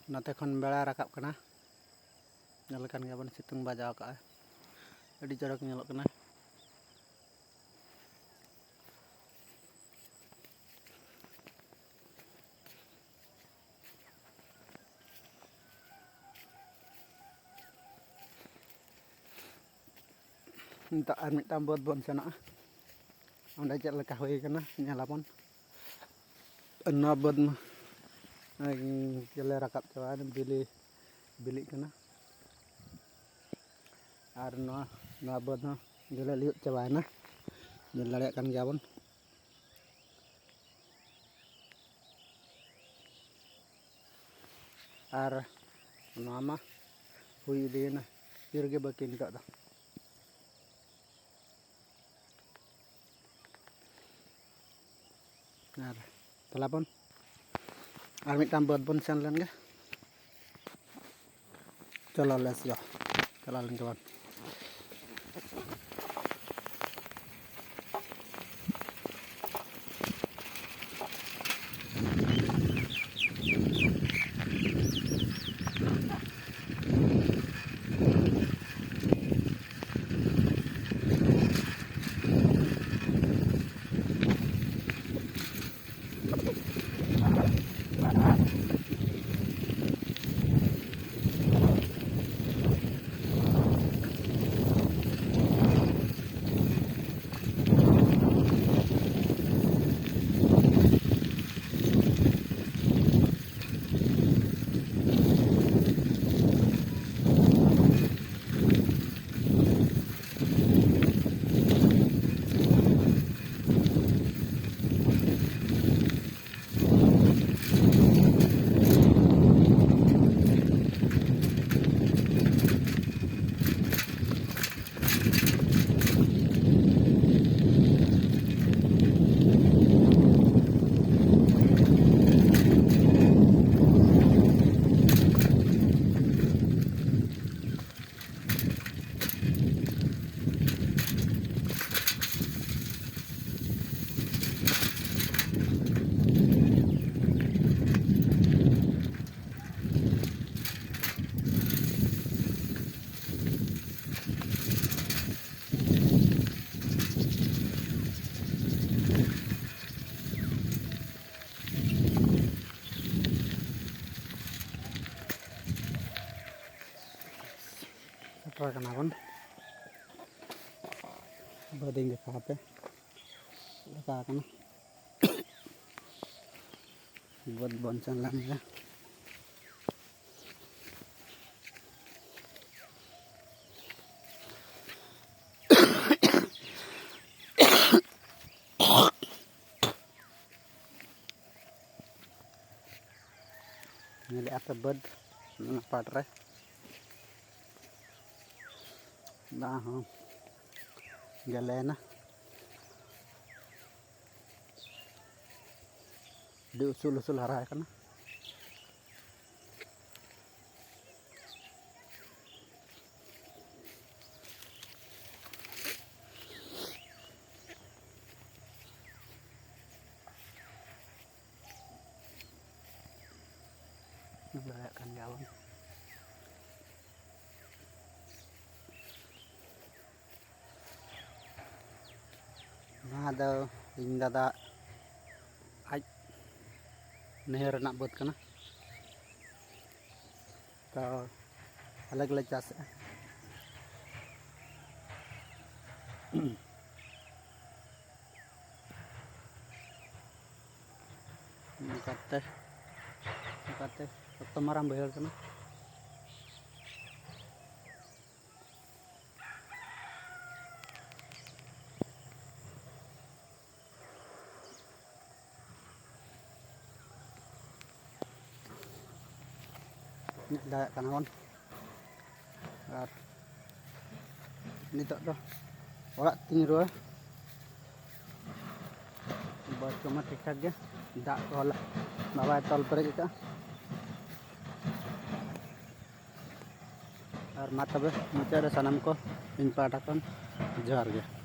नाते खन बेड़ा राकाब कना नेलकान गयाबन सितुंग बाजाव का अड़ी चरक नेलोग कना निता आर मिटाम बद बन सेना ओंडे चेद लेका होय कना नेलाबन अन्ना बद मा केले राकाब चाबा बिली बिली कना और नवा बद हो गेले लियो चाबायना नेल दाड़े कान गयाबन और नवा मा हुई इदीना इरगे बाकी निता दा और तलाबन और मिटाम बद बन सेन लेन गे चलो लेट्स गो चला लेन जवान बन बदेंगे कहाँ पे लगा करना बद बन चल रहा है apa bed patre dah galena di usul arah kan kan jalan nah ada ing dada aj nehar nak buat kana तो अलग अलग Chas kate kate maram bayar kana dayak kanawan ar nitok do orak tingro buat cuma tik-tak ge dak tol bawa tol pergi ka ar mata be mucha sanam ko in patakan jar ge